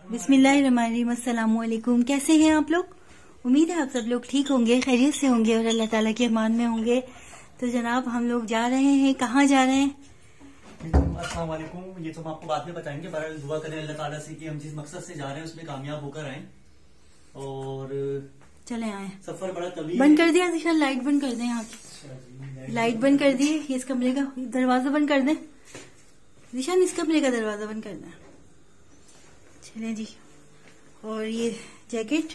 बिस्मिल्लाहिर्रहमानिर्रहीम। अस्सलामुअलैकुम। कैसे हैं आप लोग? उम्मीद है आप सब लोग ठीक होंगे, खैरियत से होंगे और अल्लाह ताला के अमान में होंगे। तो जनाब हम लोग जा रहे हैं, कहाँ जा रहे हैं? अस्सलाम वालेकुम। ये तो हम आपको बाद में बताएंगे। बहरहाल दुआ करें अल्लाह ताला से कि हम जिस मकसद से जा रहे हैं उसमें कामयाब होकर आए। और चले आए। सफर बड़ा तवील। बंद कर दिया निशान, लाइट बंद कर दें। यहाँ की लाइट बंद कर दी। इस कमरे का दरवाजा बंद कर दें निशान, इस कमरे का दरवाजा बंद कर दें। चले जी। और ये जैकेट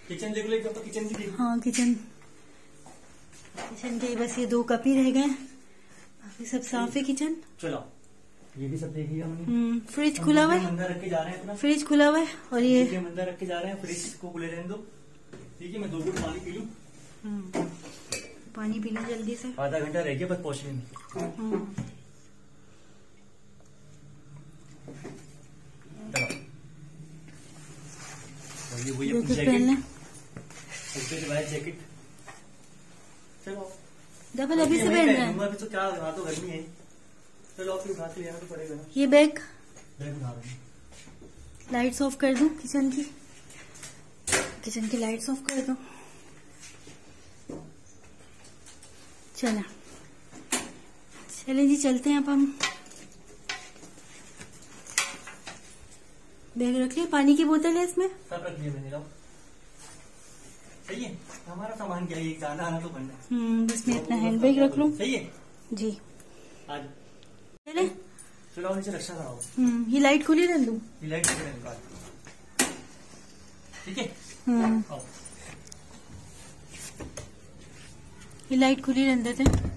किचन देख लो, तो किचन भी देख। हाँ किचन के बस ये 2 कप ही रह गए, बाकी सब साफ है किचन। चलो ये भी सब देख लिया हमने। फ्रिज खुला हुआ है, अंदर रख के जा रहे हैं अपना। फ्रिज खुला हुआ है और ये अंदर रख के जा रहे हैं। फ्रिज को खुले रहने दो, ठीक है। मैं 2 घूंट पानी पी लूं। पानी पी लो जल्दी से। आधा घंटा रह गया बस पहुंचने में। वही जैकेट। चलो डबल अभी से पहन रहे हैं। अभी तो क्या, वहाँ तो गर्मी है। चलो फिर उठा के लेना तो पड़ेगा ना। ये बैग उठा रहे हैं। लाइट्स ऑफ कर दूं किचन की लाइट्स ऑफ कर दूं। चले जी, चलते हैं अब हम। बैग रख लिया, पानी की बोतल है इसमें, सब रख लिया मैंने। सही है, हमारा सामान क्या है, जाना आना तो करना। बस मैं अपना हैंड बैग रख लूं। सही है जी। आज चले चलो नीचे रक्षा कराओ। ये लाइट खुली रख दूं? ये लाइट खुली रख, ठीक है। ये लाइट खुली रहने देते हैं,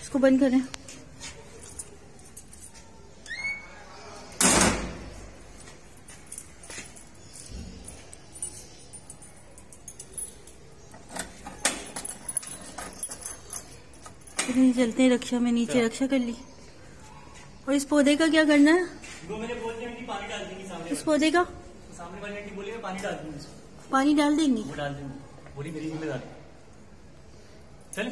इसको बंद करें। चलते हैं, रक्षा में नीचे रक्षा कर ली। और इस पौधे का क्या करना है? वो मैंने बोल दिया कि पानी डाल देंगे सामने। इस पौधे का सामने वाली आंटी बोली मैं पानी डाल दूंगी। पानी डाल देंगी? वो डाल देंगे, बोली मेरी जिम्मेदारी। चले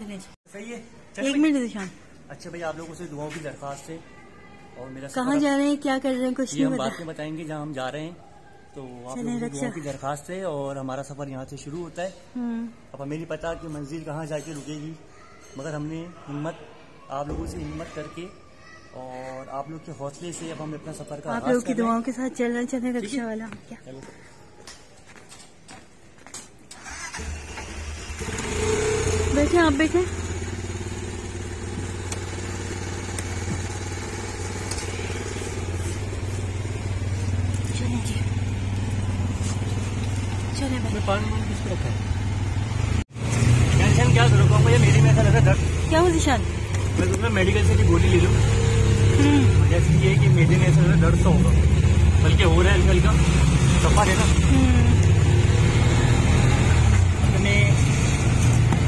जी। सही है। 1 मिनट निशान। अच्छा भाई, आप लोगों से दुआओं की दरख्वास्त है। और मेरा कहाँ जा रहे हैं, क्या कर रहे हैं, कुछ नहीं हम बाद में बताएंगे जहाँ हम जा रहे हैं। तो आप लोगों की दुआओं की दरख्वास्त है। और हमारा सफर यहाँ से शुरू होता है। अब हमें नहीं पता कि मंजिल कहाँ जाके रुकेगी, मगर हमने हिम्मत, आप लोगों से हिम्मत करके और आप लोग के हौसले से अब हम अपना सफर का आप लोगों की दुआओं के साथ चल रहे रक्षा वाला। क्या बैठे आप, बैठे। चले भाई। पानी किस तरफ है? टेंशन क्या करूँगा भैया, मेरी में ऐसा लगा दर्द। क्या हुआ निशान? मैं तुम्हें मेडिकल से भी गोली ले लूँ। जैसे ये कि मेरे में ऐसा लगा दर्द तो होगा, बल्कि हो रहा है हल्का हल्का। सफर है ना, अपने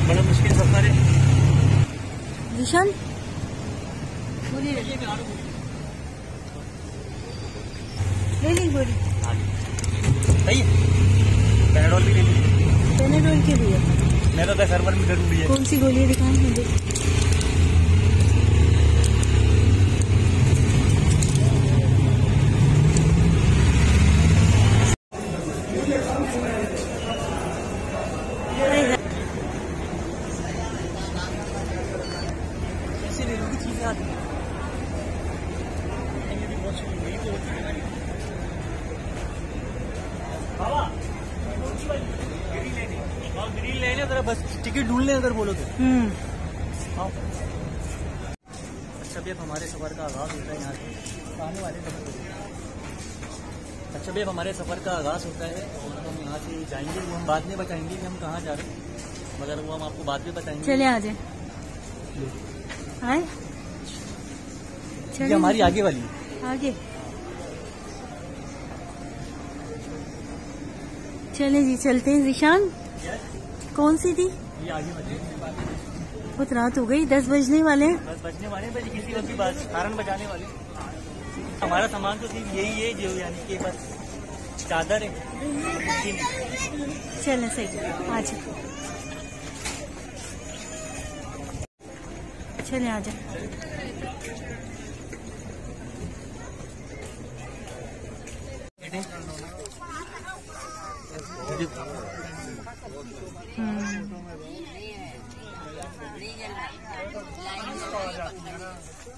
बड़ा मुश्किल सफर है। निशान गोली ले ली गोली। सही है, पैराडोल भी ले ली। पैराडोल के लिए मैं तो सर्वर में जरूरी है। कौन सी गोली दिखाएं मुझे? ऐसे ले लूँगी चीजें आती हैं। ग्रीन लेने जरा, बस टिकट ढूंढ लें अगर बोलो तो। अच्छा भैया, हमारे सफर का आगाज होता है यहाँ से आने वाले। अच्छा भैया, हमारे सफर का आगाज होता है और हम यहाँ से जाएंगे। वो हम बाद में बताएंगे कि हम कहाँ जा रहे हैं, मगर वो हम आपको बाद में बताएंगे। चले आ जाए। ये हमारी आगे वाली आगे। चले जी, चलते हैं। जिशान कौन सी थी? ये आगे वाली। बहुत रात हो गई, 10 बजने वाले हैं। 10 बजने वाले हैं, किसी वक्त भी हारन बजाने वाले। हमारा सामान तो सिर्फ यही है जो, यानी कि बस चादर है। चले सही, आजा चले आजा।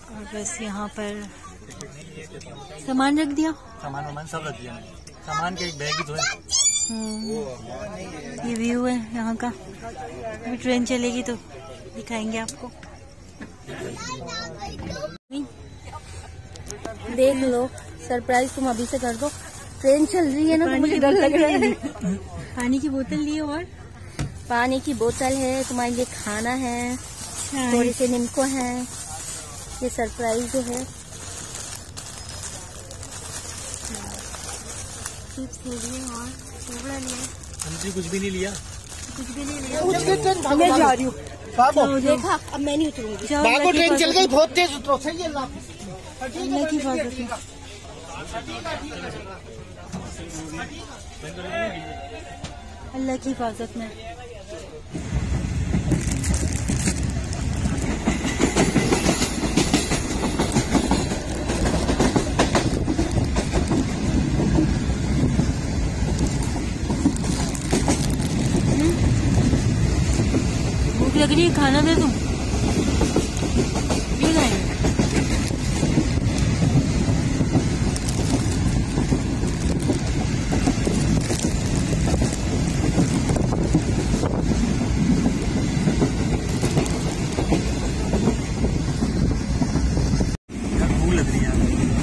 और बस यहाँ पर सामान रख दिया, सामान सब रख दिया। सामान के एक बैग ही तो है। ये व्यू है यहाँ का। अभी ट्रेन चलेगी तो दिखाएंगे आपको। देख लो, सरप्राइज तुम अभी से कर दो। ट्रेन चल रही है ना, तो मुझे डर लग रहा है। पानी की बोतल लिए, और पानी की बोतल है, तुम्हारे लिए खाना है, थोड़े से निम्को है। ये सरप्राइज जो है, चिप्स ले लिए और चिवड़ा लिया। हमसे कुछ भी नहीं लिया, कुछ भी नहीं लिया। मैं जा रही हूँ। देखा, अब मैं नहीं उतरूंगी। बाबू ट्रेन चल गई, बहुत तेज उतरो। सही है, अल्लाह की हिफाजत में, अल्लाह की हिफाजत में। भूख लग रही है, खाना दे दूं? ये नहीं,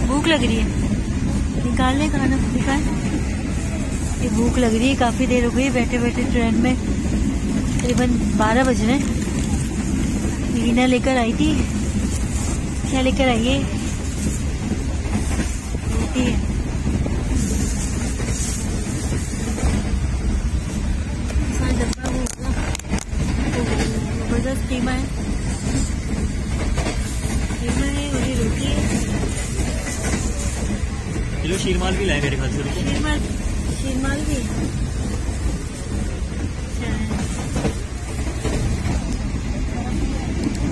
भूख लग रही है। निकाल ले खाना, निकाल। ये भूख लग रही है, काफी देर हो गई बैठे बैठे ट्रेन में। तकरीबन 12 बज रहे। रीना लेकर आई थी, क्या लेकर आई है? रोटी है। डब्बा वो जबरदस्त कीमा है, कीमा है, वही रोटी है। किलो शीरमाल भी लाए मेरे ख्याल से। शीरमाल भी है।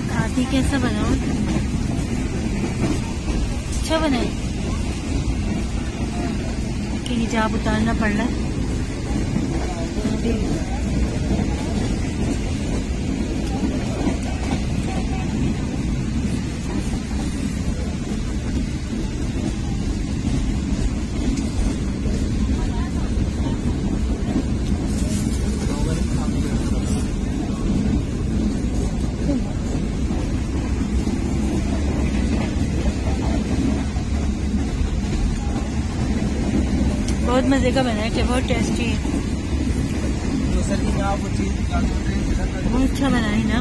खाती कैसा बनाओ? अच्छा बनाए कि हिजाब उतारना पड़ रहा है। बहुत मजे का बना है, बहुत टेस्टी है, बहुत अच्छा बना है ना।